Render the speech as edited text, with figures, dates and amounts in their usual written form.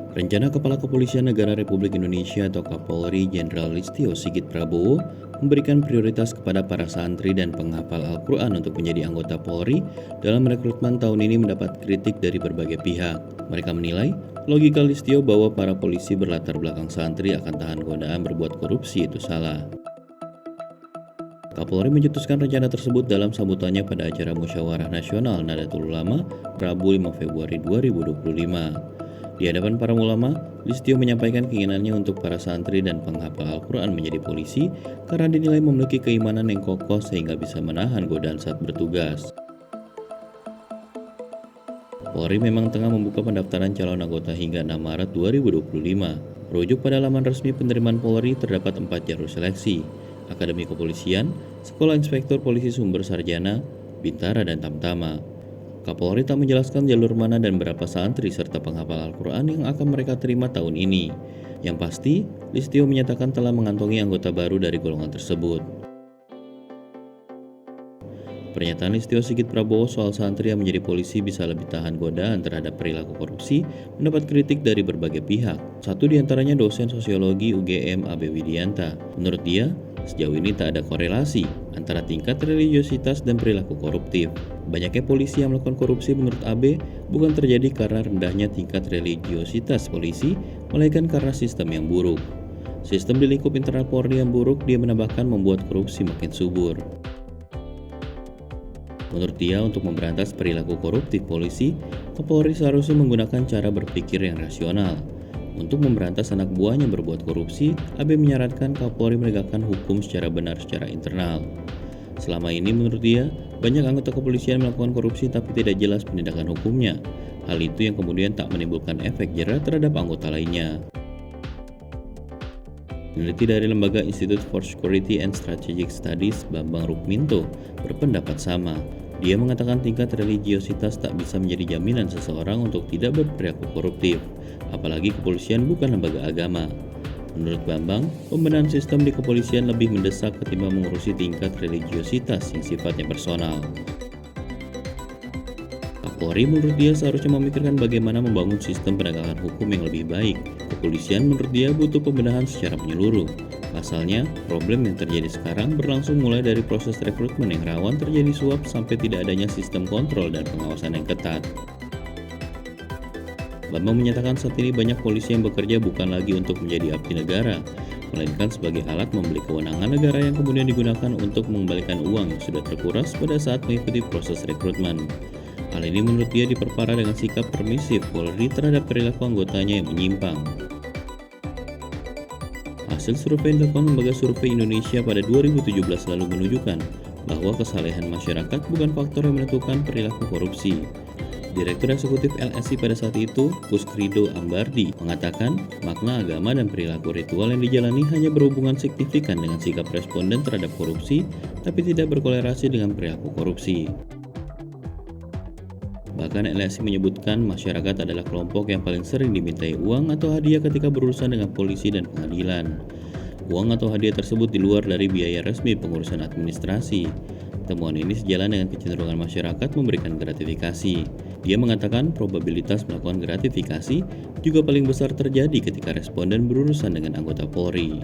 Rencana Kepala Kepolisian Negara Republik Indonesia atau Kapolri Jenderal Listio Sigit Prabowo memberikan prioritas kepada para santri dan penghafal Al-Quran untuk menjadi anggota Polri dalam rekrutmen tahun ini mendapat kritik dari berbagai pihak. Mereka menilai logika Listio bahwa para polisi berlatar belakang santri akan tahan godaan berbuat korupsi itu salah. Kapolri mencetuskan rencana tersebut dalam sambutannya pada acara Musyawarah Nasional Nahdlatul Ulama Rabu 5 Februari 2025. Di hadapan para ulama, Listio menyampaikan keinginannya untuk para santri dan penghafal Al-Quran menjadi polisi karena dinilai memiliki keimanan yang kokoh sehingga bisa menahan godaan saat bertugas. Polri memang tengah membuka pendaftaran calon anggota hingga 6 Maret 2025. Merujuk pada laman resmi penerimaan Polri terdapat 4 jalur seleksi: Akademi Kepolisian, Sekolah Inspektur Polisi Sumber Sarjana, Bintara, dan Tamtama. Kapolri tak menjelaskan jalur mana dan berapa santri serta penghafal Al-Quran yang akan mereka terima tahun ini. Yang pasti, Listio menyatakan telah mengantongi anggota baru dari golongan tersebut. Pernyataan Listio Sigit Prabowo soal santri yang menjadi polisi bisa lebih tahan godaan terhadap perilaku korupsi mendapat kritik dari berbagai pihak. Satu diantaranya dosen sosiologi UGM AB Widianta. Menurut dia, sejauh ini tak ada korelasi antara tingkat religiositas dan perilaku koruptif. Banyaknya polisi yang melakukan korupsi menurut AB bukan terjadi karena rendahnya tingkat religiositas polisi, melainkan karena sistem yang buruk. Sistem di lingkup internal Polri yang buruk, dia menambahkan, membuat korupsi makin subur. Menurut dia, untuk memberantas perilaku koruptif polisi, Kapolri seharusnya menggunakan cara berpikir yang rasional. Untuk memberantas anak buahnya berbuat korupsi, AB menyarankan Kapolri menegakkan hukum secara benar secara internal. Selama ini menurut dia, banyak anggota kepolisian melakukan korupsi tapi tidak jelas penindakan hukumnya. Hal itu yang kemudian tak menimbulkan efek jera terhadap anggota lainnya. Peneliti dari Lembaga Institute for Security and Strategic Studies, Bambang Rukminto, berpendapat sama. Dia mengatakan tingkat religiositas tak bisa menjadi jaminan seseorang untuk tidak berperilaku koruptif, apalagi kepolisian bukan lembaga agama. Menurut Bambang, pembenahan sistem di kepolisian lebih mendesak ketimbang mengurusi tingkat religiositas yang sifatnya personal. Kapolri menurut dia seharusnya memikirkan bagaimana membangun sistem penegakan hukum yang lebih baik. Kepolisian menurut dia butuh pembenahan secara menyeluruh. Pasalnya, problem yang terjadi sekarang berlangsung mulai dari proses rekrutmen yang rawan terjadi suap sampai tidak adanya sistem kontrol dan pengawasan yang ketat. Bambang menyatakan saat ini banyak polisi yang bekerja bukan lagi untuk menjadi abdi negara, melainkan sebagai alat membeli kewenangan negara yang kemudian digunakan untuk mengembalikan uang yang sudah terkuras pada saat mengikuti proses rekrutmen. Hal ini menurut dia diperparah dengan sikap permisif Polri terhadap perilaku anggotanya yang menyimpang. Hasil survei yang dilakukan Lembaga Survei Indonesia pada 2017 lalu menunjukkan bahwa kesalehan masyarakat bukan faktor yang menentukan perilaku korupsi. Direktur Eksekutif LSI pada saat itu, Puskrido Ambardi, mengatakan makna agama dan perilaku ritual yang dijalani hanya berhubungan signifikan dengan sikap responden terhadap korupsi, tapi tidak berkolerasi dengan perilaku korupsi. Bahkan LSI menyebutkan masyarakat adalah kelompok yang paling sering dimintai uang atau hadiah ketika berurusan dengan polisi dan pengadilan. Uang atau hadiah tersebut di luar dari biaya resmi pengurusan administrasi. Temuan ini sejalan dengan kecenderungan masyarakat memberikan gratifikasi. Dia mengatakan probabilitas melakukan gratifikasi juga paling besar terjadi ketika responden berurusan dengan anggota Polri.